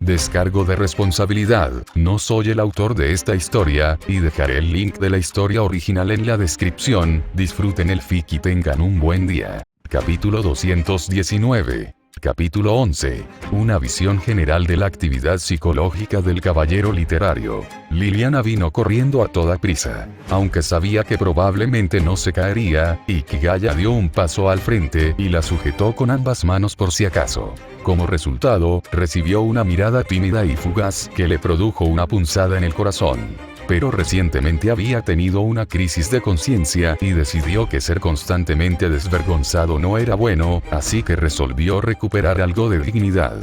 Descargo de responsabilidad, no soy el autor de esta historia, y dejaré el link de la historia original en la descripción. Disfruten el fic y tengan un buen día. Capítulo 219. Capítulo 11. Una visión general de la actividad psicológica del caballero literario. Liliana vino corriendo a toda prisa. Aunque sabía que probablemente no se caería, Ikigaya dio un paso al frente y la sujetó con ambas manos por si acaso. Como resultado, recibió una mirada tímida y fugaz que le produjo una punzada en el corazón. Pero recientemente había tenido una crisis de conciencia y decidió que ser constantemente desvergonzado no era bueno, así que resolvió recuperar algo de dignidad.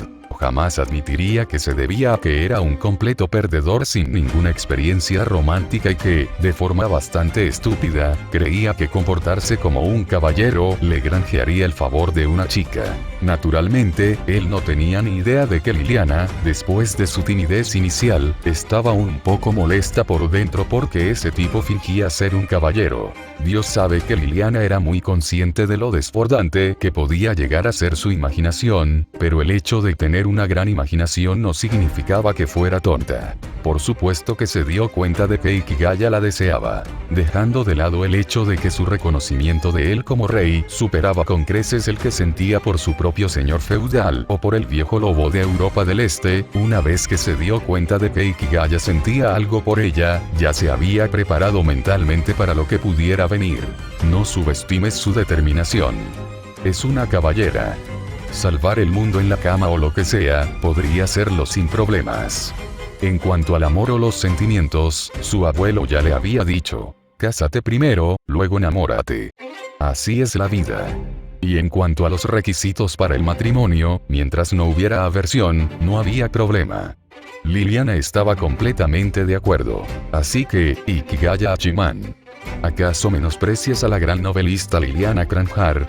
Jamás admitiría que se debía a que era un completo perdedor sin ninguna experiencia romántica y que, de forma bastante estúpida, creía que comportarse como un caballero le granjearía el favor de una chica. Naturalmente, él no tenía ni idea de que Liliana, después de su timidez inicial, estaba un poco molesta por dentro porque ese tipo fingía ser un caballero. Dios sabe que Liliana era muy consciente de lo desbordante que podía llegar a ser su imaginación, pero el hecho de tener una gran imaginación no significaba que fuera tonta. Por supuesto que se dio cuenta de que Ikigaya la deseaba, dejando de lado el hecho de que su reconocimiento de él como rey superaba con creces el que sentía por su propio señor feudal o por el viejo lobo de Europa del Este. Una vez que se dio cuenta de que Ikigaya sentía algo por ella, ya se había preparado mentalmente para lo que pudiera venir. No subestimes su determinación. Es una caballera. Salvar el mundo en la cama o lo que sea, podría hacerlo sin problemas. En cuanto al amor o los sentimientos, su abuelo ya le había dicho, cásate primero, luego enamórate. Así es la vida. Y en cuanto a los requisitos para el matrimonio, mientras no hubiera aversión, no había problema. Liliana estaba completamente de acuerdo. Así que, Ikigaya Hachiman. ¿Acaso menosprecias a la gran novelista Liliana Cranjar?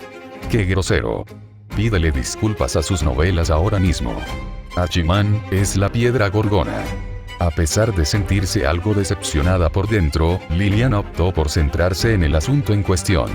¡Qué grosero! Pídele disculpas a sus novelas ahora mismo. Hachiman es la piedra gorgona. A pesar de sentirse algo decepcionada por dentro, Liliana optó por centrarse en el asunto en cuestión.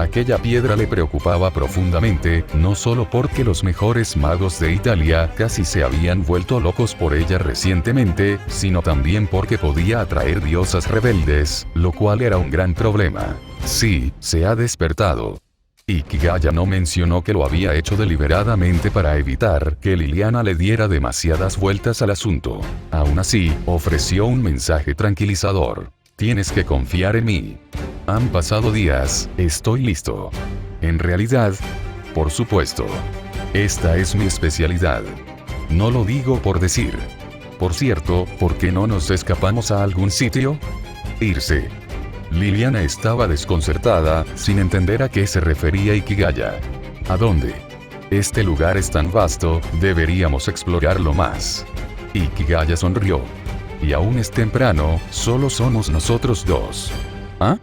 Aquella piedra le preocupaba profundamente, no solo porque los mejores magos de Italia casi se habían vuelto locos por ella recientemente, sino también porque podía atraer diosas rebeldes, lo cual era un gran problema. Sí, se ha despertado. Ikigaya no mencionó que lo había hecho deliberadamente para evitar que Liliana le diera demasiadas vueltas al asunto. Aún así, ofreció un mensaje tranquilizador. Tienes que confiar en mí. Han pasado días, estoy listo. En realidad, por supuesto. Esta es mi especialidad. No lo digo por decir. Por cierto, ¿por qué no nos escapamos a algún sitio? Irse. Liliana estaba desconcertada, sin entender a qué se refería Ikigaya. ¿A dónde? Este lugar es tan vasto, deberíamos explorarlo más. Ikigaya sonrió. Y aún es temprano, solo somos nosotros dos. ¿Ah?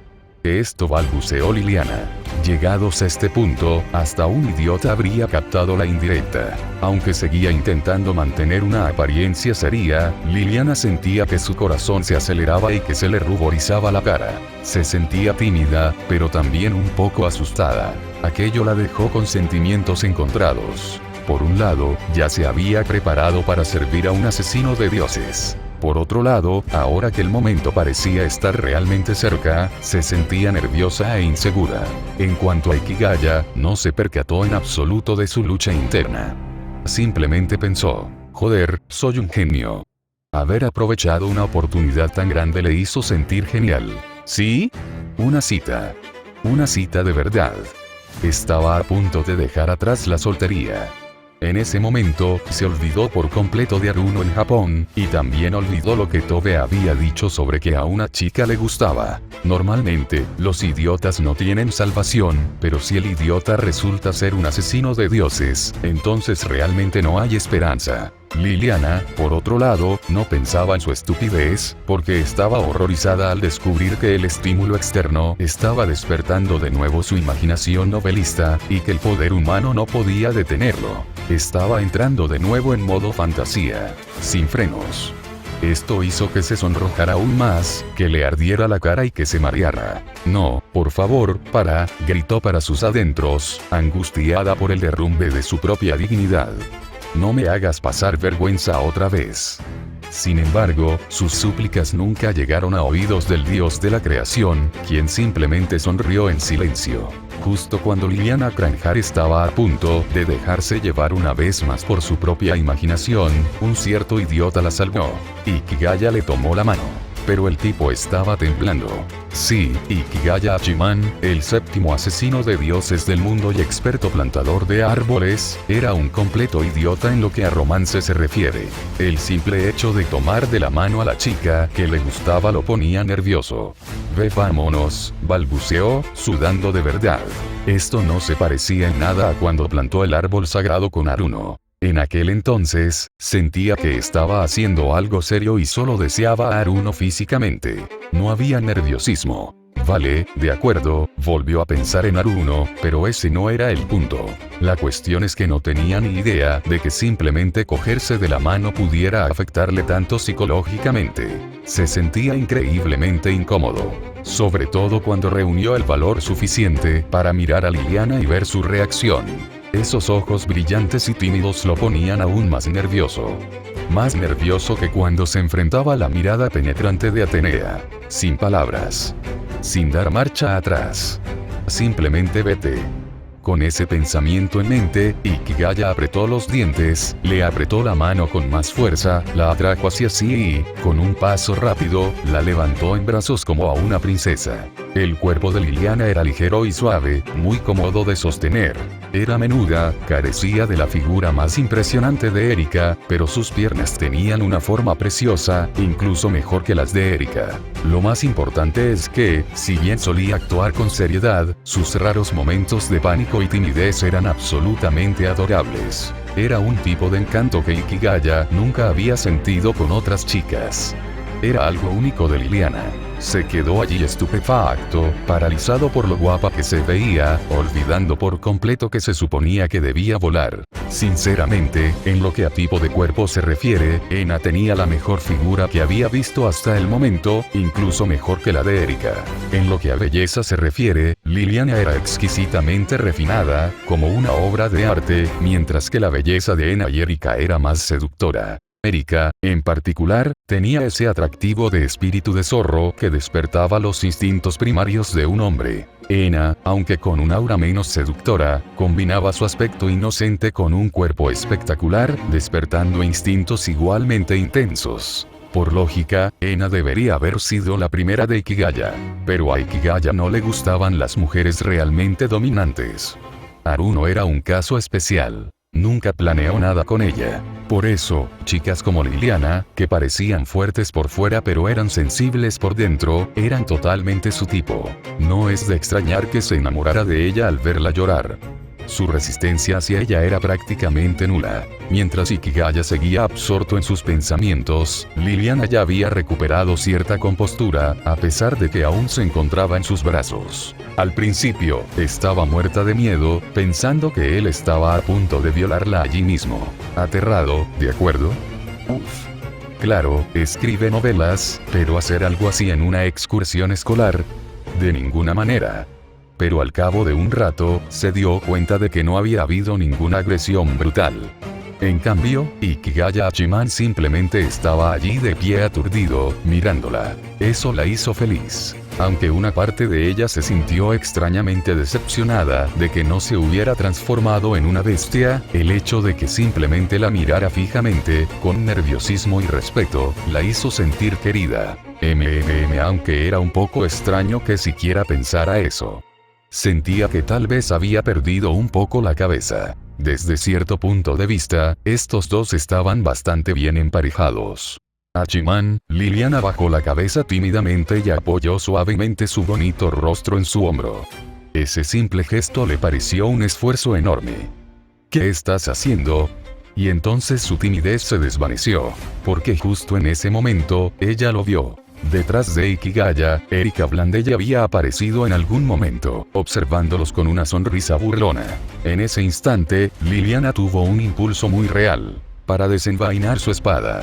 Esto balbuceó Liliana. Llegados a este punto, hasta un idiota habría captado la indirecta. Aunque seguía intentando mantener una apariencia seria, Liliana sentía que su corazón se aceleraba y que se le ruborizaba la cara. Se sentía tímida, pero también un poco asustada. Aquello la dejó con sentimientos encontrados. Por un lado, ya se había preparado para servir a un asesino de dioses. Por otro lado, ahora que el momento parecía estar realmente cerca, se sentía nerviosa e insegura. En cuanto a Ikigaya, no se percató en absoluto de su lucha interna. Simplemente pensó, joder, soy un genio. Haber aprovechado una oportunidad tan grande le hizo sentir genial. ¿Sí? Una cita. Una cita de verdad. Estaba a punto de dejar atrás la soltería. En ese momento, se olvidó por completo de Aruno en Japón, y también olvidó lo que Tobe había dicho sobre que a una chica le gustaba. Normalmente, los idiotas no tienen salvación, pero si el idiota resulta ser un asesino de dioses, entonces realmente no hay esperanza. Liliana, por otro lado, no pensaba en su estupidez, porque estaba horrorizada al descubrir que el estímulo externo estaba despertando de nuevo su imaginación novelista, y que el poder humano no podía detenerlo. Estaba entrando de nuevo en modo fantasía, sin frenos. Esto hizo que se sonrojara aún más, que le ardiera la cara y que se mareara. No, por favor, gritó para sus adentros, angustiada por el derrumbe de su propia dignidad. no me hagas pasar vergüenza otra vez. Sin embargo, sus súplicas nunca llegaron a oídos del dios de la creación, quien simplemente sonrió en silencio. Justo cuando Liliana Granjar estaba a punto de dejarse llevar una vez más por su propia imaginación, un cierto idiota la salvó. Ikigaya le tomó la mano. Pero el tipo estaba temblando. Sí, Ikigaya Hachiman, el séptimo asesino de dioses del mundo y experto plantador de árboles, era un completo idiota en lo que a romance se refiere. El simple hecho de tomar de la mano a la chica que le gustaba lo ponía nervioso. Vámonos, balbuceó, sudando de verdad. Esto no se parecía en nada a cuando plantó el árbol sagrado con Aruno. En aquel entonces, sentía que estaba haciendo algo serio y solo deseaba a Aruno físicamente. No había nerviosismo. Vale, de acuerdo, volvió a pensar en Aruno, pero ese no era el punto. La cuestión es que no tenía ni idea de que simplemente cogerse de la mano pudiera afectarle tanto psicológicamente. Se sentía increíblemente incómodo. Sobre todo cuando reunió el valor suficiente para mirar a Liliana y ver su reacción. Esos ojos brillantes y tímidos lo ponían aún más nervioso. Más nervioso que cuando se enfrentaba a la mirada penetrante de Atenea. Sin palabras. Sin dar marcha atrás. Simplemente vete. Con ese pensamiento en mente, Ikigaya apretó los dientes, le apretó la mano con más fuerza, la atrajo hacia sí y, con un paso rápido, la levantó en brazos como a una princesa. El cuerpo de Liliana era ligero y suave, muy cómodo de sostener. Era menuda, carecía de la figura más impresionante de Erika, pero sus piernas tenían una forma preciosa, incluso mejor que las de Erika. Lo más importante es que, si bien solía actuar con seriedad, sus raros momentos de pánico y timidez eran absolutamente adorables. Era un tipo de encanto que Ikigaya nunca había sentido con otras chicas. Era algo único de Liliana. Se quedó allí estupefacto, paralizado por lo guapa que se veía, olvidando por completo que se suponía que debía volar. Sinceramente, en lo que a tipo de cuerpo se refiere, Ena tenía la mejor figura que había visto hasta el momento, incluso mejor que la de Erika. En lo que a belleza se refiere, Liliana era exquisitamente refinada, como una obra de arte, mientras que la belleza de Ena y Erika era más seductora. Erika, en particular, tenía ese atractivo de espíritu de zorro que despertaba los instintos primarios de un hombre. Ena, aunque con un aura menos seductora, combinaba su aspecto inocente con un cuerpo espectacular, despertando instintos igualmente intensos. Por lógica, Ena debería haber sido la primera de Ikigaya. Pero a Ikigaya no le gustaban las mujeres realmente dominantes. Aruno era un caso especial. Nunca planeó nada con ella. Por eso, chicas como Liliana, que parecían fuertes por fuera pero eran sensibles por dentro, eran totalmente su tipo. No es de extrañar que se enamorara de ella al verla llorar. Su resistencia hacia ella era prácticamente nula. Mientras Ikigaya seguía absorto en sus pensamientos, Liliana ya había recuperado cierta compostura, a pesar de que aún se encontraba en sus brazos. Al principio, estaba muerta de miedo, pensando que él estaba a punto de violarla allí mismo. Aterrado, ¿de acuerdo? Uf. Claro, escribe novelas, pero hacer algo así en una excursión escolar, de ninguna manera. Pero al cabo de un rato, se dio cuenta de que no había habido ninguna agresión brutal. En cambio, Ikigaya Hachiman simplemente estaba allí de pie aturdido, mirándola. Eso la hizo feliz. Aunque una parte de ella se sintió extrañamente decepcionada de que no se hubiera transformado en una bestia, el hecho de que simplemente la mirara fijamente, con nerviosismo y respeto, la hizo sentir querida. Aunque era un poco extraño que siquiera pensara eso. Sentía que tal vez había perdido un poco la cabeza. Desde cierto punto de vista, estos dos estaban bastante bien emparejados. Hachiman, Liliana bajó la cabeza tímidamente y apoyó suavemente su bonito rostro en su hombro. Ese simple gesto le pareció un esfuerzo enorme. ¿Qué estás haciendo? Y entonces su timidez se desvaneció, porque justo en ese momento, ella lo vio. Detrás de Ikigaya, Erika Blandella había aparecido en algún momento, observándolos con una sonrisa burlona. En ese instante, Liliana tuvo un impulso muy real, para desenvainar su espada.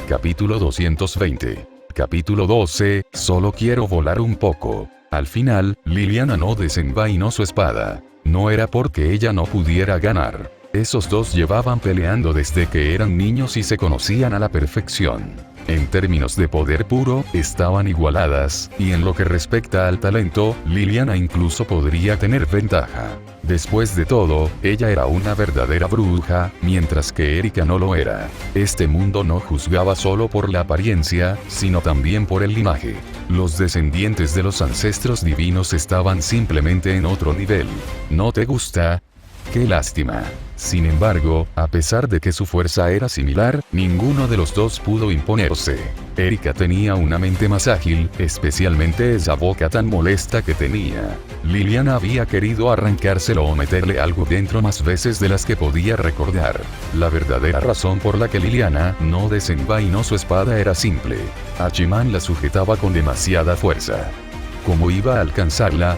Capítulo 220. Capítulo 12, solo quiero volar un poco. Al final, Liliana no desenvainó su espada. No era porque ella no pudiera ganar. Esos dos llevaban peleando desde que eran niños y se conocían a la perfección. En términos de poder puro, estaban igualadas, y en lo que respecta al talento, Liliana incluso podría tener ventaja. Después de todo, ella era una verdadera bruja, mientras que Erika no lo era. Este mundo no juzgaba solo por la apariencia, sino también por el linaje. Los descendientes de los ancestros divinos estaban simplemente en otro nivel. ¿No te gusta? ¡Qué lástima! Sin embargo, a pesar de que su fuerza era similar, ninguno de los dos pudo imponerse. Erika tenía una mente más ágil, especialmente esa boca tan molesta que tenía. Liliana había querido arrancárselo o meterle algo dentro más veces de las que podía recordar. La verdadera razón por la que Liliana no desenvainó su espada era simple. Hachiman la sujetaba con demasiada fuerza. ¿Cómo iba a alcanzarla?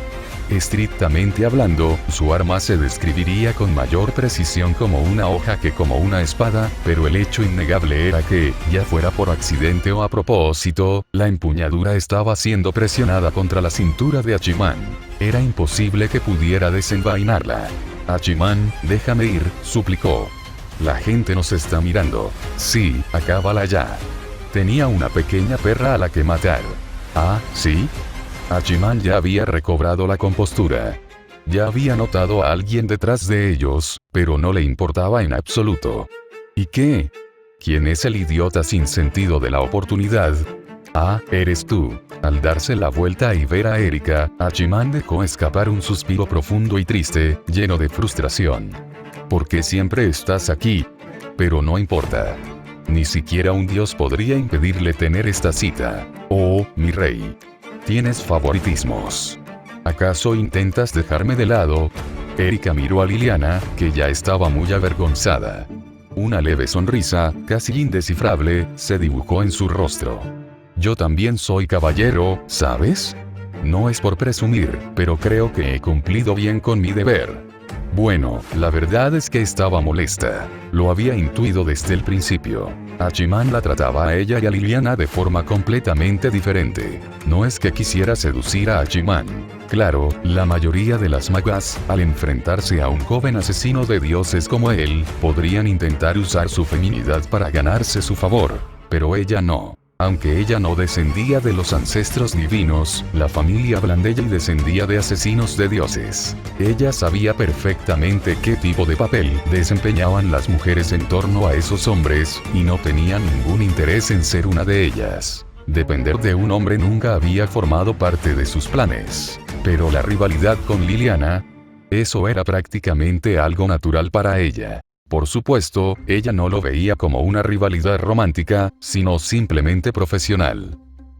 Estrictamente hablando, su arma se describiría con mayor precisión como una hoja que como una espada, pero el hecho innegable era que, ya fuera por accidente o a propósito, la empuñadura estaba siendo presionada contra la cintura de Hachiman. Era imposible que pudiera desenvainarla. Hachiman, déjame ir, suplicó. La gente nos está mirando. Sí, acábala ya. Tenía una pequeña perra a la que matar. Ah, ¿sí? Hachiman ya había recobrado la compostura. Ya había notado a alguien detrás de ellos, pero no le importaba en absoluto. ¿Y qué? ¿Quién es el idiota sin sentido de la oportunidad? Ah, eres tú. Al darse la vuelta y ver a Erika, Hachiman dejó escapar un suspiro profundo y triste, lleno de frustración. ¿Por qué siempre estás aquí? Pero no importa. Ni siquiera un dios podría impedirle tener esta cita. Oh, mi rey. Tienes favoritismos. ¿Acaso intentas dejarme de lado? Erika miró a Liliana, que ya estaba muy avergonzada. Una leve sonrisa, casi indescifrable, se dibujó en su rostro. Yo también soy caballero, ¿sabes? No es por presumir, pero creo que he cumplido bien con mi deber. Bueno, la verdad es que estaba molesta. Lo había intuido desde el principio. Hachiman la trataba a ella y a Liliana de forma completamente diferente. No es que quisiera seducir a Hachiman. Claro, la mayoría de las magas, al enfrentarse a un joven asesino de dioses como él, podrían intentar usar su feminidad para ganarse su favor. Pero ella no. Aunque ella no descendía de los ancestros divinos, la familia Blandella descendía de asesinos de dioses. Ella sabía perfectamente qué tipo de papel desempeñaban las mujeres en torno a esos hombres, y no tenía ningún interés en ser una de ellas. Depender de un hombre nunca había formado parte de sus planes. Pero la rivalidad con Liliana, eso era prácticamente algo natural para ella. Por supuesto, ella no lo veía como una rivalidad romántica, sino simplemente profesional.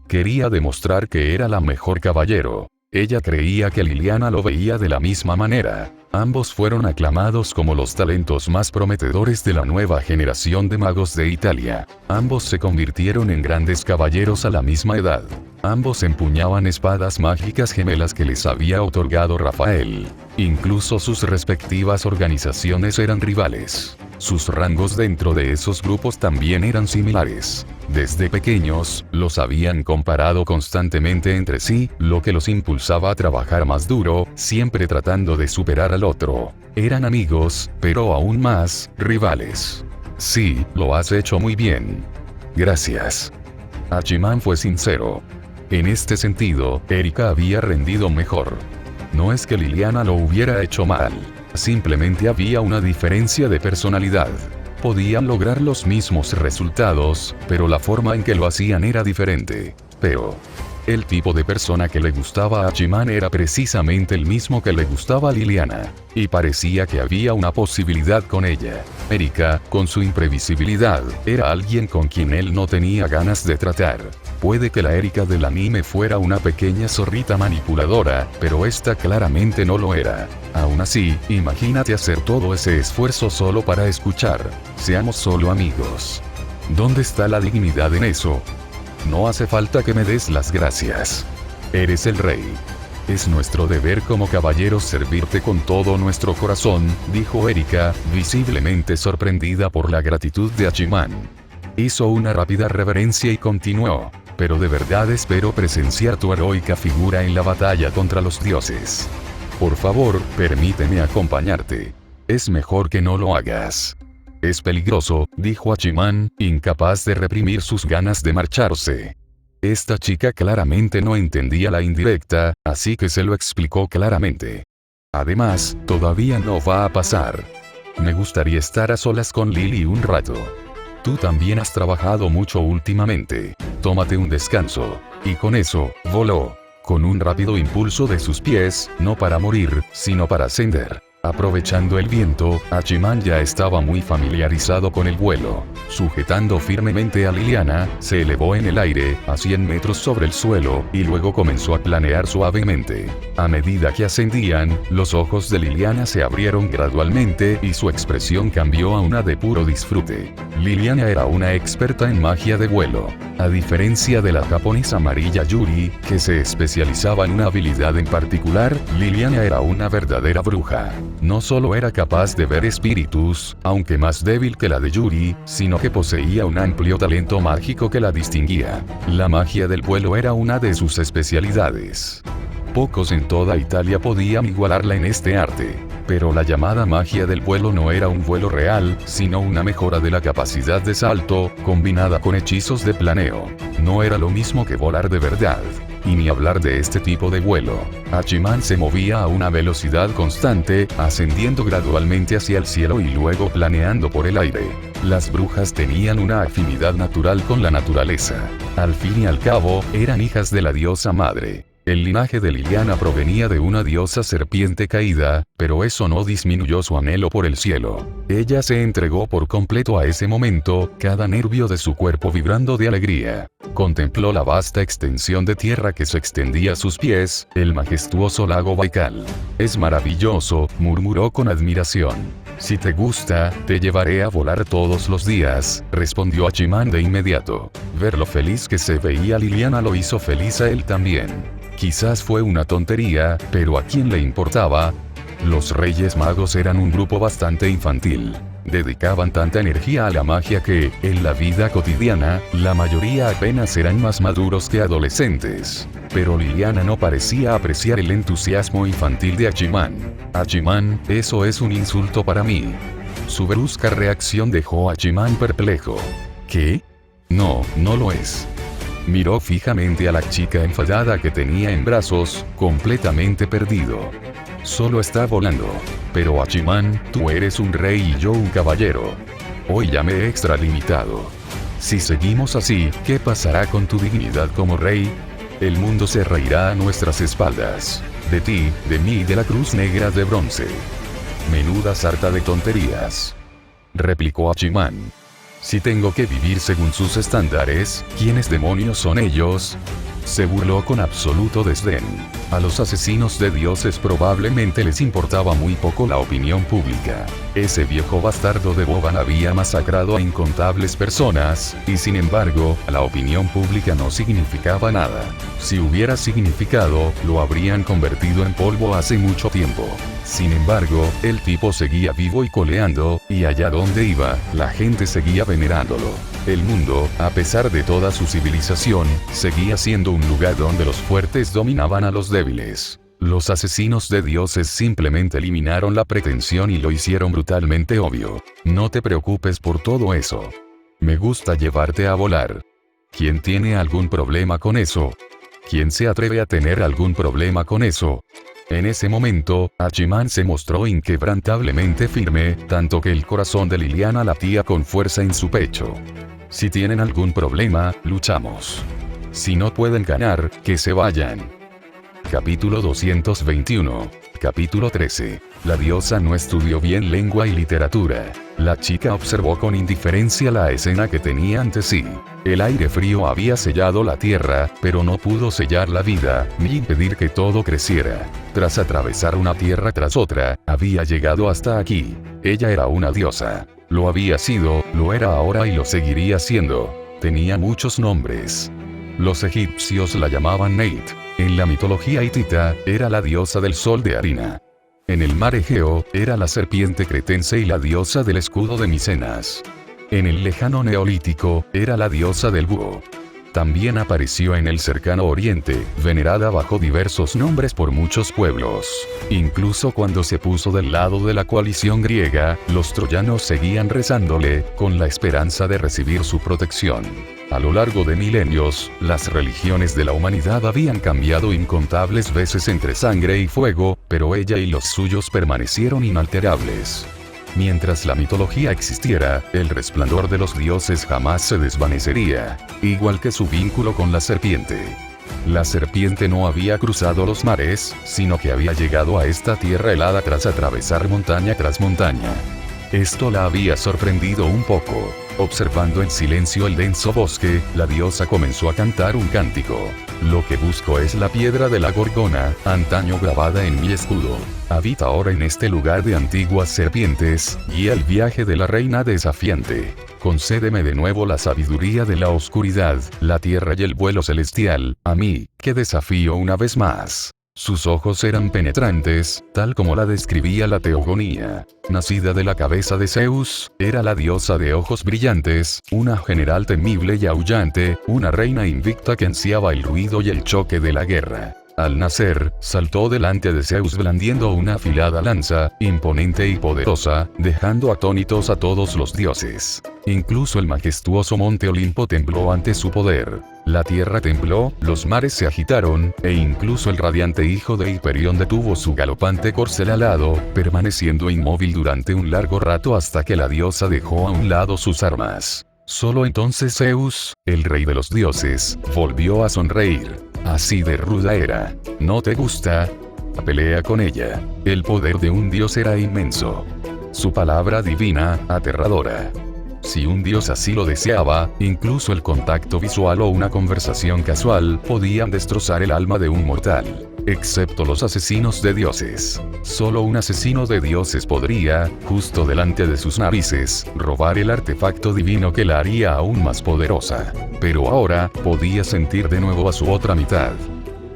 Quería demostrar que era la mejor caballero. Ella creía que Liliana lo veía de la misma manera. Ambos fueron aclamados como los talentos más prometedores de la nueva generación de magos de Italia. Ambos se convirtieron en grandes caballeros a la misma edad. Ambos empuñaban espadas mágicas gemelas que les había otorgado Rafael. Incluso sus respectivas organizaciones eran rivales. Sus rangos dentro de esos grupos también eran similares. Desde pequeños, los habían comparado constantemente entre sí, lo que los impulsaba a trabajar más duro, siempre tratando de superar al otro. Eran amigos, pero aún más, rivales. Sí, lo has hecho muy bien. Gracias. Hachiman fue sincero. En este sentido, Erika había rendido mejor. No es que Liliana lo hubiera hecho mal. Simplemente había una diferencia de personalidad. Podían lograr los mismos resultados, pero la forma en que lo hacían era diferente. Pero el tipo de persona que le gustaba a Hachiman era precisamente el mismo que le gustaba a Liliana. Y parecía que había una posibilidad con ella. Erika, con su imprevisibilidad, era alguien con quien él no tenía ganas de tratar. Puede que la Erika del anime fuera una pequeña zorrita manipuladora, pero esta claramente no lo era. Aún así, imagínate hacer todo ese esfuerzo solo para escuchar. Seamos solo amigos. ¿Dónde está la dignidad en eso? No hace falta que me des las gracias. Eres el rey. Es nuestro deber como caballeros servirte con todo nuestro corazón, dijo Erika, visiblemente sorprendida por la gratitud de Hachiman. Hizo una rápida reverencia y continuó. Pero de verdad espero presenciar tu heroica figura en la batalla contra los dioses. Por favor, permíteme acompañarte. Es mejor que no lo hagas. Es peligroso, dijo Hachiman, incapaz de reprimir sus ganas de marcharse. Esta chica claramente no entendía la indirecta, así que se lo explicó claramente. Además, todavía no va a pasar. Me gustaría estar a solas con Lily un rato. Tú también has trabajado mucho últimamente. Tómate un descanso. Y con eso, voló. Con un rápido impulso de sus pies, no para morir, sino para ascender. Aprovechando el viento, Hachiman ya estaba muy familiarizado con el vuelo. Sujetando firmemente a Liliana, se elevó en el aire, a 100 metros sobre el suelo, y luego comenzó a planear suavemente. A medida que ascendían, los ojos de Liliana se abrieron gradualmente y su expresión cambió a una de puro disfrute. Liliana era una experta en magia de vuelo. A diferencia de la japonesa amarilla Yuri, que se especializaba en una habilidad en particular, Liliana era una verdadera bruja. No solo era capaz de ver espíritus, aunque más débil que la de Yuri, sino que poseía un amplio talento mágico que la distinguía. La magia del vuelo era una de sus especialidades. Pocos en toda Italia podían igualarla en este arte. Pero la llamada magia del vuelo no era un vuelo real, sino una mejora de la capacidad de salto, combinada con hechizos de planeo. No era lo mismo que volar de verdad. Y ni hablar de este tipo de vuelo. Hachiman se movía a una velocidad constante, ascendiendo gradualmente hacia el cielo y luego planeando por el aire. Las brujas tenían una afinidad natural con la naturaleza. Al fin y al cabo, eran hijas de la diosa madre. El linaje de Liliana provenía de una diosa serpiente caída, pero eso no disminuyó su anhelo por el cielo. Ella se entregó por completo a ese momento, cada nervio de su cuerpo vibrando de alegría. Contempló la vasta extensión de tierra que se extendía a sus pies, el majestuoso lago Baikal. Es maravilloso, murmuró con admiración. Si te gusta, te llevaré a volar todos los días, respondió Hachiman de inmediato. Ver lo feliz que se veía Liliana lo hizo feliz a él también. Quizás fue una tontería, pero ¿a quién le importaba? Los Reyes Magos eran un grupo bastante infantil. Dedicaban tanta energía a la magia que, en la vida cotidiana, la mayoría apenas eran más maduros que adolescentes. Pero Liliana no parecía apreciar el entusiasmo infantil de Hachiman. Hachiman, eso es un insulto para mí. Su brusca reacción dejó a Hachiman perplejo. ¿Qué? No, no lo es. Miró fijamente a la chica enfadada que tenía en brazos, completamente perdido. Solo está volando. Pero Hachiman, tú eres un rey y yo un caballero. Hoy ya me he extralimitado. Si seguimos así, ¿qué pasará con tu dignidad como rey? El mundo se reirá a nuestras espaldas. De ti, de mí y de la cruz negra de bronce. Menuda sarta de tonterías. Replicó Hachiman. Si tengo que vivir según sus estándares, ¿quiénes demonios son ellos? Se burló con absoluto desdén. A los asesinos de dioses probablemente les importaba muy poco la opinión pública. Ese viejo bastardo de Boban había masacrado a incontables personas, y sin embargo, la opinión pública no significaba nada. Si hubiera significado, lo habrían convertido en polvo hace mucho tiempo. Sin embargo, el tipo seguía vivo y coleando, y allá donde iba, la gente seguía venerándolo. El mundo, a pesar de toda su civilización, seguía siendo un lugar donde los fuertes dominaban a los débiles. Los asesinos de dioses simplemente eliminaron la pretensión y lo hicieron brutalmente obvio. No te preocupes por todo eso. Me gusta llevarte a volar. ¿Quién tiene algún problema con eso? ¿Quién se atreve a tener algún problema con eso? En ese momento, Hachiman se mostró inquebrantablemente firme, tanto que el corazón de Liliana latía con fuerza en su pecho. Si tienen algún problema, luchamos. Si no pueden ganar, que se vayan. Capítulo 221. Capítulo 13. La diosa no estudió bien lengua y literatura. La chica observó con indiferencia la escena que tenía ante sí. El aire frío había sellado la tierra, pero no pudo sellar la vida, ni impedir que todo creciera. Tras atravesar una tierra tras otra, había llegado hasta aquí. Ella era una diosa. Lo había sido, lo era ahora y lo seguiría siendo. Tenía muchos nombres. Los egipcios la llamaban Neit. En la mitología hitita, era la diosa del sol de Harina. En el mar Egeo, era la serpiente cretense y la diosa del escudo de Micenas. En el lejano neolítico, era la diosa del búho. También apareció en el cercano Oriente, venerada bajo diversos nombres por muchos pueblos. Incluso cuando se puso del lado de la coalición griega, los troyanos seguían rezándole, con la esperanza de recibir su protección. A lo largo de milenios, las religiones de la humanidad habían cambiado incontables veces entre sangre y fuego, pero ella y los suyos permanecieron inalterables. Mientras la mitología existiera, el resplandor de los dioses jamás se desvanecería, igual que su vínculo con la serpiente. La serpiente no había cruzado los mares, sino que había llegado a esta tierra helada tras atravesar montaña tras montaña. Esto la había sorprendido un poco. Observando en silencio el denso bosque, la diosa comenzó a cantar un cántico. Lo que busco es la piedra de la Gorgona, antaño grabada en mi escudo. Habita ahora en este lugar de antiguas serpientes, guía el viaje de la reina desafiante. Concédeme de nuevo la sabiduría de la oscuridad, la tierra y el vuelo celestial, a mí, que desafío una vez más. Sus ojos eran penetrantes, tal como la describía la teogonía. Nacida de la cabeza de Zeus, era la diosa de ojos brillantes, una general temible y aullante, una reina invicta que ansiaba el ruido y el choque de la guerra. Al nacer, saltó delante de Zeus blandiendo una afilada lanza, imponente y poderosa, dejando atónitos a todos los dioses. Incluso el majestuoso monte Olimpo tembló ante su poder. La tierra tembló, los mares se agitaron, e incluso el radiante hijo de Hiperión detuvo su galopante corcel alado, permaneciendo inmóvil durante un largo rato hasta que la diosa dejó a un lado sus armas. Solo entonces Zeus, el rey de los dioses, volvió a sonreír. Así de ruda era. ¿No te gusta? Pelea con ella. El poder de un dios era inmenso. Su palabra divina, aterradora. Si un dios así lo deseaba, incluso el contacto visual o una conversación casual podían destrozar el alma de un mortal. Excepto los asesinos de dioses. Solo un asesino de dioses podría, justo delante de sus narices, robar el artefacto divino que la haría aún más poderosa. Pero ahora, podía sentir de nuevo a su otra mitad.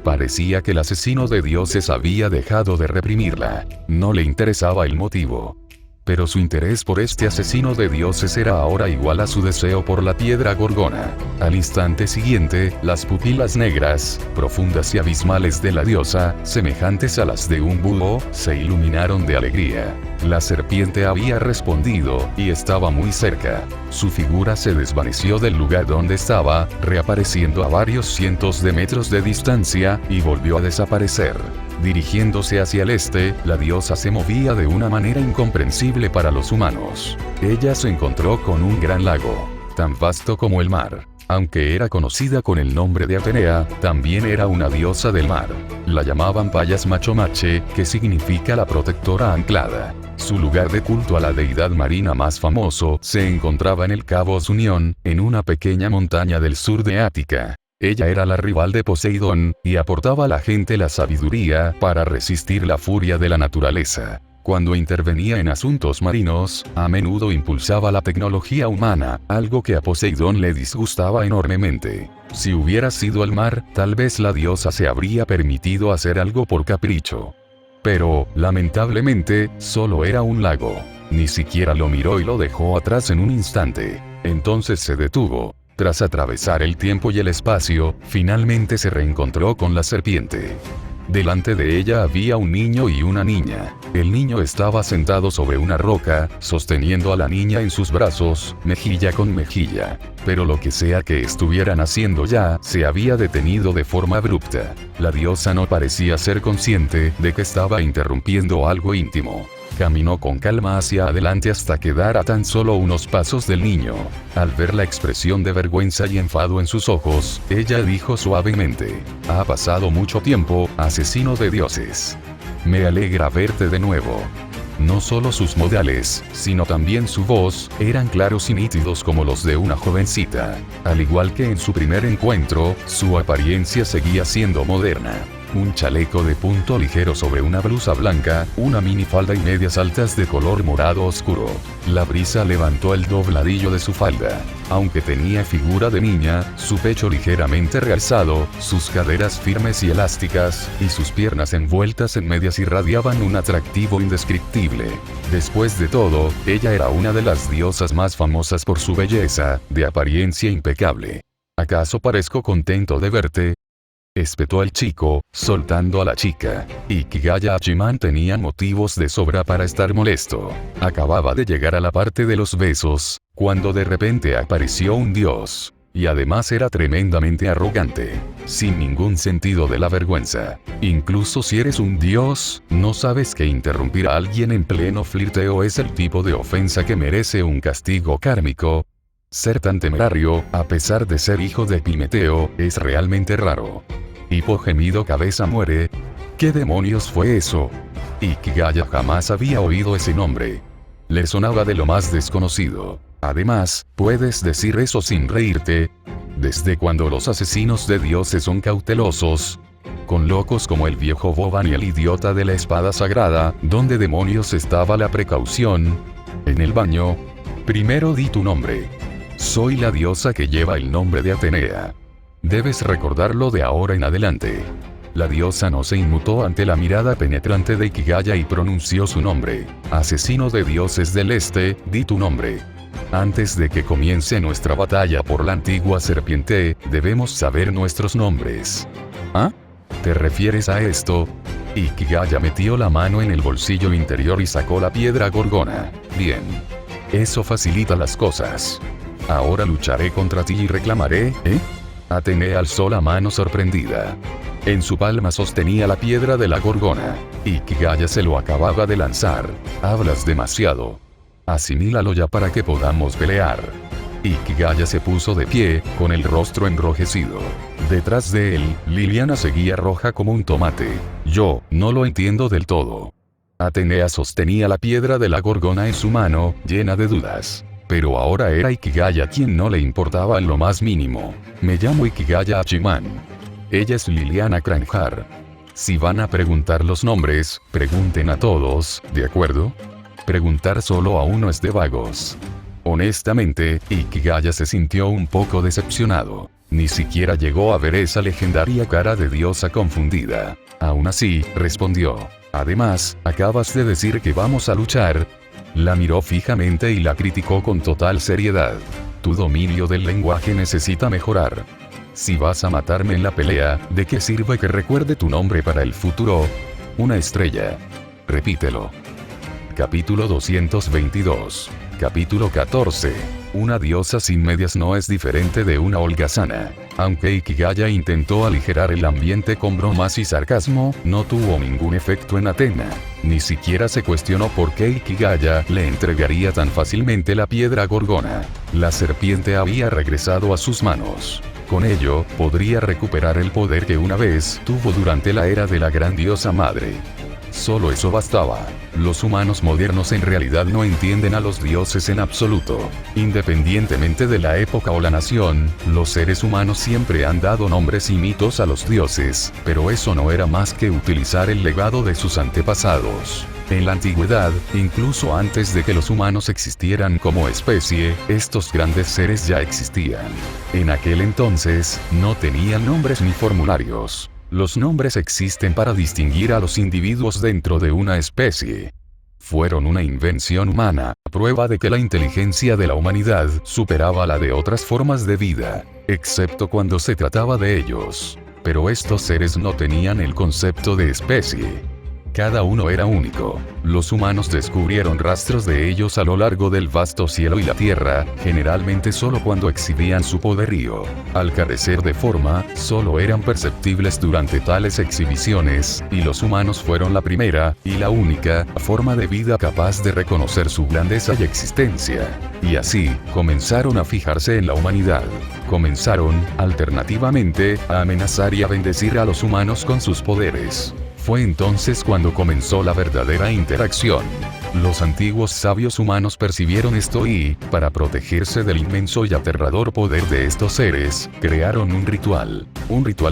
Parecía que el asesino de dioses había dejado de reprimirla. No le interesaba el motivo. Pero su interés por este asesino de dioses era ahora igual a su deseo por la piedra Gorgona. Al instante siguiente, las pupilas negras, profundas y abismales de la diosa, semejantes a las de un búho, se iluminaron de alegría. La serpiente había respondido, y estaba muy cerca. Su figura se desvaneció del lugar donde estaba, reapareciendo a varios cientos de metros de distancia, y volvió a desaparecer. Dirigiéndose hacia el este, la diosa se movía de una manera incomprensible para los humanos. Ella se encontró con un gran lago, tan vasto como el mar. Aunque era conocida con el nombre de Atenea, también era una diosa del mar. La llamaban Payas Machomache, que significa la protectora anclada. Su lugar de culto a la deidad marina más famoso se encontraba en el Cabo Osunión, en una pequeña montaña del sur de Ática. Ella era la rival de Poseidón, y aportaba a la gente la sabiduría para resistir la furia de la naturaleza. Cuando intervenía en asuntos marinos, a menudo impulsaba la tecnología humana, algo que a Poseidón le disgustaba enormemente. Si hubiera sido el mar, tal vez la diosa se habría permitido hacer algo por capricho. Pero, lamentablemente, solo era un lago. Ni siquiera lo miró y lo dejó atrás en un instante. Entonces se detuvo. Tras atravesar el tiempo y el espacio, finalmente se reencontró con la serpiente. Delante de ella había un niño y una niña. El niño estaba sentado sobre una roca, sosteniendo a la niña en sus brazos, mejilla con mejilla. Pero lo que sea que estuvieran haciendo ya, se había detenido de forma abrupta. La diosa no parecía ser consciente de que estaba interrumpiendo algo íntimo. Caminó con calma hacia adelante hasta quedar a tan solo unos pasos del niño. Al ver la expresión de vergüenza y enfado en sus ojos, ella dijo suavemente: «Ha pasado mucho tiempo, asesino de dioses. Me alegra verte de nuevo». No solo sus modales, sino también su voz, eran claros y nítidos como los de una jovencita. Al igual que en su primer encuentro, su apariencia seguía siendo moderna. Un chaleco de punto ligero sobre una blusa blanca, una minifalda y medias altas de color morado oscuro. La brisa levantó el dobladillo de su falda. Aunque tenía figura de niña, su pecho ligeramente realzado, sus caderas firmes y elásticas, y sus piernas envueltas en medias irradiaban un atractivo indescriptible. Después de todo, ella era una de las diosas más famosas por su belleza, de apariencia impecable. ¿Acaso parezco contento de verte?, espetó el chico, soltando a la chica. Ikigaya Hachiman tenía motivos de sobra para estar molesto. Acababa de llegar a la parte de los besos, cuando de repente apareció un dios. Y además era tremendamente arrogante, sin ningún sentido de la vergüenza. Incluso si eres un dios, ¿no sabes que interrumpir a alguien en pleno flirteo es el tipo de ofensa que merece un castigo kármico? Ser tan temerario, a pesar de ser hijo de Epimeteo, es realmente raro. Hipogemido cabeza muere. ¿Qué demonios fue eso? Ikigaya jamás había oído ese nombre. Le sonaba de lo más desconocido. Además, ¿puedes decir eso sin reírte? ¿Desde cuando los asesinos de dioses son cautelosos? Con locos como el viejo Boban y el idiota de la espada sagrada, ¿dónde demonios estaba la precaución? ¿En el baño? Primero di tu nombre. Soy la diosa que lleva el nombre de Atenea. Debes recordarlo de ahora en adelante. La diosa no se inmutó ante la mirada penetrante de Ikigaya y pronunció su nombre. Asesino de dioses del este, di tu nombre. Antes de que comience nuestra batalla por la antigua serpiente, debemos saber nuestros nombres. ¿Ah? ¿Te refieres a esto? Ikigaya metió la mano en el bolsillo interior y sacó la piedra gorgona. Bien. Eso facilita las cosas. Ahora lucharé contra ti y reclamaré, ¿eh? Atenea alzó la mano sorprendida. En su palma sostenía la piedra de la gorgona. Ikigaya se lo acababa de lanzar. Hablas demasiado. Asimílalo ya para que podamos pelear. Ikigaya se puso de pie, con el rostro enrojecido. Detrás de él, Liliana seguía roja como un tomate. Yo, no lo entiendo del todo. Atenea sostenía la piedra de la gorgona en su mano, llena de dudas. Pero ahora era Ikigaya quien no le importaba en lo más mínimo. Me llamo Ikigaya Hachiman. Ella es Liliana Kranjar. Si van a preguntar los nombres, pregunten a todos, ¿de acuerdo? Preguntar solo a uno es de vagos. Honestamente, Ikigaya se sintió un poco decepcionado. Ni siquiera llegó a ver esa legendaria cara de diosa confundida. Aún así, respondió. Además, acabas de decir que vamos a luchar. La miró fijamente y la criticó con total seriedad. Tu dominio del lenguaje necesita mejorar. Si vas a matarme en la pelea, ¿de qué sirve que recuerde tu nombre para el futuro? Una estrella. Repítelo. Capítulo 222. Capítulo 14. Una diosa sin medias no es diferente de una holgazana. Aunque Ikigaya intentó aligerar el ambiente con bromas y sarcasmo, no tuvo ningún efecto en Atena. Ni siquiera se cuestionó por qué Ikigaya le entregaría tan fácilmente la piedra gorgona. La serpiente había regresado a sus manos. Con ello, podría recuperar el poder que una vez tuvo durante la era de la gran diosa madre. Solo eso bastaba. Los humanos modernos en realidad no entienden a los dioses en absoluto. Independientemente de la época o la nación, los seres humanos siempre han dado nombres y mitos a los dioses, pero eso no era más que utilizar el legado de sus antepasados. En la antigüedad, incluso antes de que los humanos existieran como especie, estos grandes seres ya existían. En aquel entonces, no tenían nombres ni formularios. Los nombres existen para distinguir a los individuos dentro de una especie. Fueron una invención humana, prueba de que la inteligencia de la humanidad superaba la de otras formas de vida, excepto cuando se trataba de ellos. Pero estos seres no tenían el concepto de especie. Cada uno era único. Los humanos descubrieron rastros de ellos a lo largo del vasto cielo y la tierra, generalmente solo cuando exhibían su poderío. Al carecer de forma, solo eran perceptibles durante tales exhibiciones, y los humanos fueron la primera, y la única, forma de vida capaz de reconocer su grandeza y existencia. Y así, comenzaron a fijarse en la humanidad. Comenzaron, alternativamente, a amenazar y a bendecir a los humanos con sus poderes. Fue entonces cuando comenzó la verdadera interacción. Los antiguos sabios humanos percibieron esto y, para protegerse del inmenso y aterrador poder de estos seres, crearon un ritual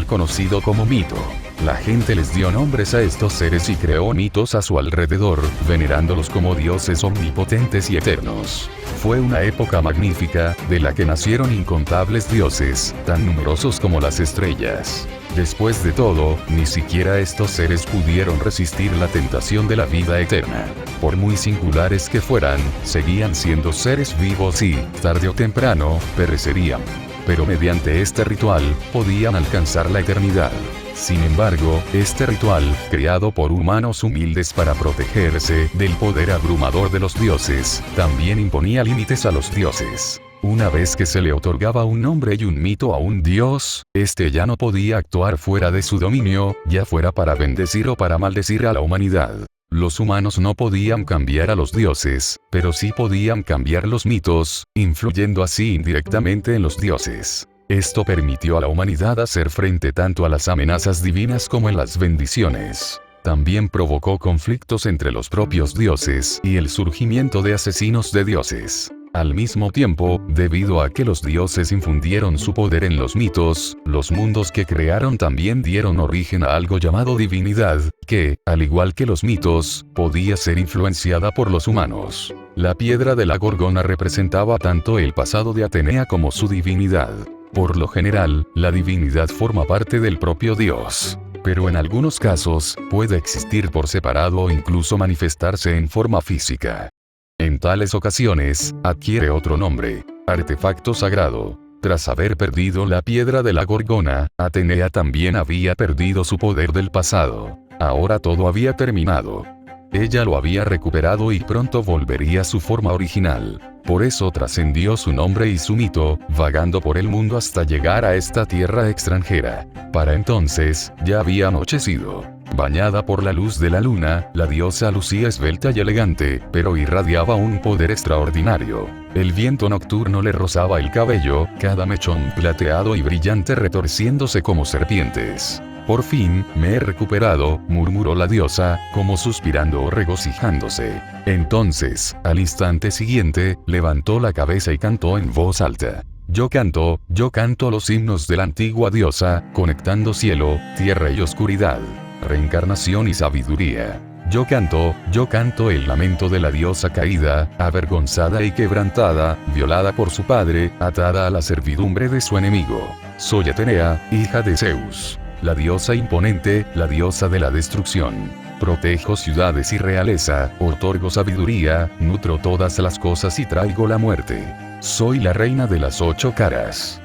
conocido como mito. La gente les dio nombres a estos seres y creó mitos a su alrededor, venerándolos como dioses omnipotentes y eternos. Fue una época magnífica, de la que nacieron incontables dioses, tan numerosos como las estrellas. Después de todo, ni siquiera estos seres pudieron resistir la tentación de la vida eterna. Por muy singulares que fueran, seguían siendo seres vivos y, tarde o temprano, perecerían. pero mediante este ritual, podían alcanzar la eternidad. Sin embargo, este ritual, creado por humanos humildes para protegerse del poder abrumador de los dioses, también imponía límites a los dioses. Una vez que se le otorgaba un nombre y un mito a un dios, este ya no podía actuar fuera de su dominio, ya fuera para bendecir o para maldecir a la humanidad. Los humanos no podían cambiar a los dioses, pero sí podían cambiar los mitos, influyendo así indirectamente en los dioses. Esto permitió a la humanidad hacer frente tanto a las amenazas divinas como en las bendiciones. También provocó conflictos entre los propios dioses y el surgimiento de asesinos de dioses. Al mismo tiempo, debido a que los dioses infundieron su poder en los mitos, los mundos que crearon también dieron origen a algo llamado divinidad, que, al igual que los mitos, podía ser influenciada por los humanos. La piedra de la Gorgona representaba tanto el pasado de Atenea como su divinidad. Por lo general, la divinidad forma parte del propio dios. Pero en algunos casos, puede existir por separado o incluso manifestarse en forma física. En tales ocasiones, adquiere otro nombre, artefacto sagrado. Tras haber perdido la piedra de la Gorgona, Atenea también había perdido su poder del pasado. Ahora todo había terminado. Ella lo había recuperado y pronto volvería a su forma original. Por eso trascendió su nombre y su mito, vagando por el mundo hasta llegar a esta tierra extranjera. Para entonces, ya había anochecido. Bañada por la luz de la luna, la diosa lucía esbelta y elegante, pero irradiaba un poder extraordinario. El viento nocturno le rozaba el cabello, cada mechón plateado y brillante retorciéndose como serpientes. Por fin, me he recuperado, murmuró la diosa, como suspirando o regocijándose. Entonces, al instante siguiente, levantó la cabeza y cantó en voz alta. Yo canto los himnos de la antigua diosa, conectando cielo, tierra y oscuridad, reencarnación y sabiduría. Yo canto el lamento de la diosa caída, avergonzada y quebrantada, violada por su padre, atada a la servidumbre de su enemigo. Soy Atenea, hija de Zeus. La diosa imponente, la diosa de la destrucción. Protejo ciudades y realeza, otorgo sabiduría, nutro todas las cosas y traigo la muerte. Soy la reina de las 8 caras.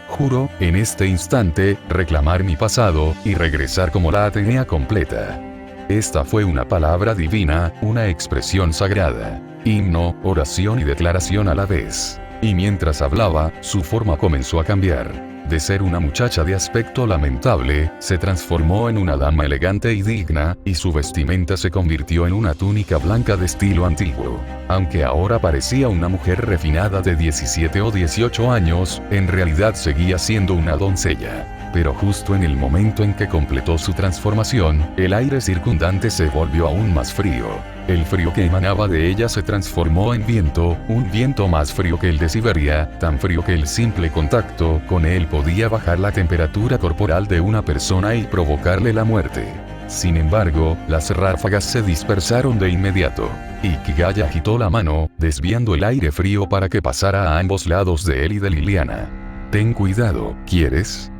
Juro, en este instante, reclamar mi pasado, y regresar como la Atenea completa. Esta fue una palabra divina, una expresión sagrada. Himno, oración y declaración a la vez. Y mientras hablaba, su forma comenzó a cambiar. De ser una muchacha de aspecto lamentable, se transformó en una dama elegante y digna, y su vestimenta se convirtió en una túnica blanca de estilo antiguo. Aunque ahora parecía una mujer refinada de 17 o 18 años, en realidad seguía siendo una doncella. Pero justo en el momento en que completó su transformación, el aire circundante se volvió aún más frío. El frío que emanaba de ella se transformó en viento, un viento más frío que el de Siberia, tan frío que el simple contacto con él podía bajar la temperatura corporal de una persona y provocarle la muerte. Sin embargo, las ráfagas se dispersaron de inmediato. Ikigaya agitó la mano, desviando el aire frío para que pasara a ambos lados de él y de Liliana. Ten cuidado, ¿quieres?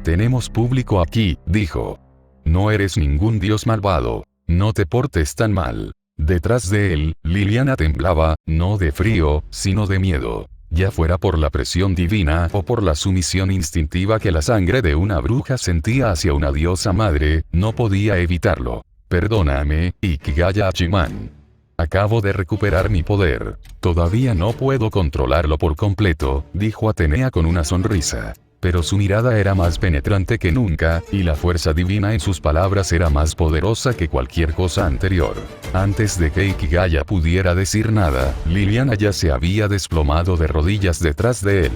Tenemos público aquí, dijo. No eres ningún dios malvado. No te portes tan mal. Detrás de él, Liliana temblaba, no de frío, sino de miedo. Ya fuera por la presión divina o por la sumisión instintiva que la sangre de una bruja sentía hacia una diosa madre, no podía evitarlo. Perdóname, Ikigaya Hachiman. Acabo de recuperar mi poder. Todavía no puedo controlarlo por completo, dijo Atenea con una sonrisa. Pero su mirada era más penetrante que nunca, y la fuerza divina en sus palabras era más poderosa que cualquier cosa anterior. Antes de que Ikigaya pudiera decir nada, Liliana ya se había desplomado de rodillas detrás de él.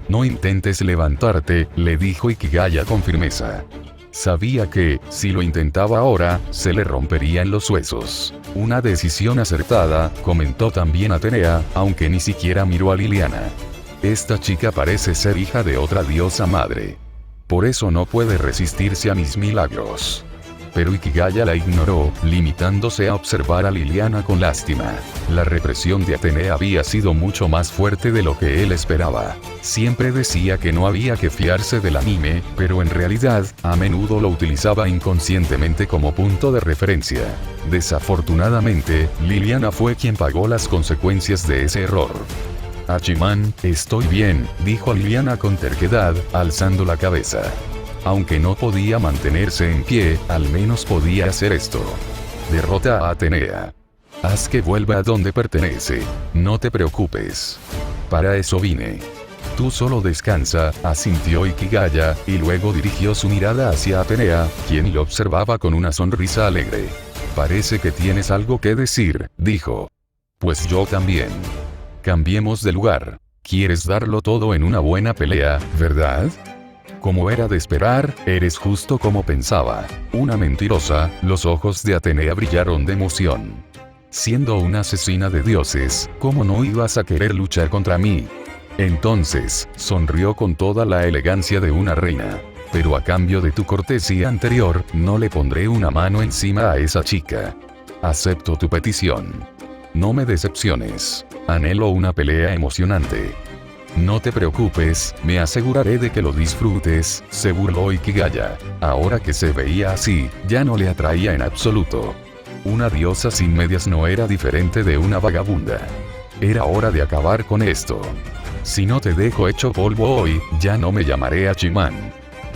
No intentes levantarte, le dijo Ikigaya con firmeza. Sabía que, si lo intentaba ahora, se le romperían los huesos. Una decisión acertada, comentó también Atenea, aunque ni siquiera miró a Liliana. Esta chica parece ser hija de otra diosa madre. Por eso no puede resistirse a mis milagros. Pero Ikigaya la ignoró, limitándose a observar a Liliana con lástima. La represión de Atenea había sido mucho más fuerte de lo que él esperaba. Siempre decía que no había que fiarse del anime, pero en realidad, a menudo lo utilizaba inconscientemente como punto de referencia. Desafortunadamente, Liliana fue quien pagó las consecuencias de ese error. Hachiman, estoy bien, dijo Liliana con terquedad, alzando la cabeza. Aunque no podía mantenerse en pie, al menos podía hacer esto. Derrota a Atenea. Haz que vuelva a donde pertenece. No te preocupes. Para eso vine. Tú solo descansa, asintió Ikigaya, y luego dirigió su mirada hacia Atenea, quien lo observaba con una sonrisa alegre. Parece que tienes algo que decir, dijo. Pues yo también. Cambiemos de lugar. Quieres darlo todo en una buena pelea, ¿verdad? Como era de esperar, eres justo como pensaba. Una mentirosa. Los ojos de Atenea brillaron de emoción. Siendo una asesina de dioses, ¿cómo no ibas a querer luchar contra mí? Entonces, sonrió con toda la elegancia de una reina. Pero a cambio de tu cortesía anterior, no le pondré una mano encima a esa chica. Acepto tu petición. No me decepciones. Anhelo una pelea emocionante. No te preocupes, me aseguraré de que lo disfrutes, se burló Ikigaya. Ahora que se veía así, ya no le atraía en absoluto. Una diosa sin medias no era diferente de una vagabunda. Era hora de acabar con esto. Si no te dejo hecho polvo hoy, ya no me llamaré Hachiman.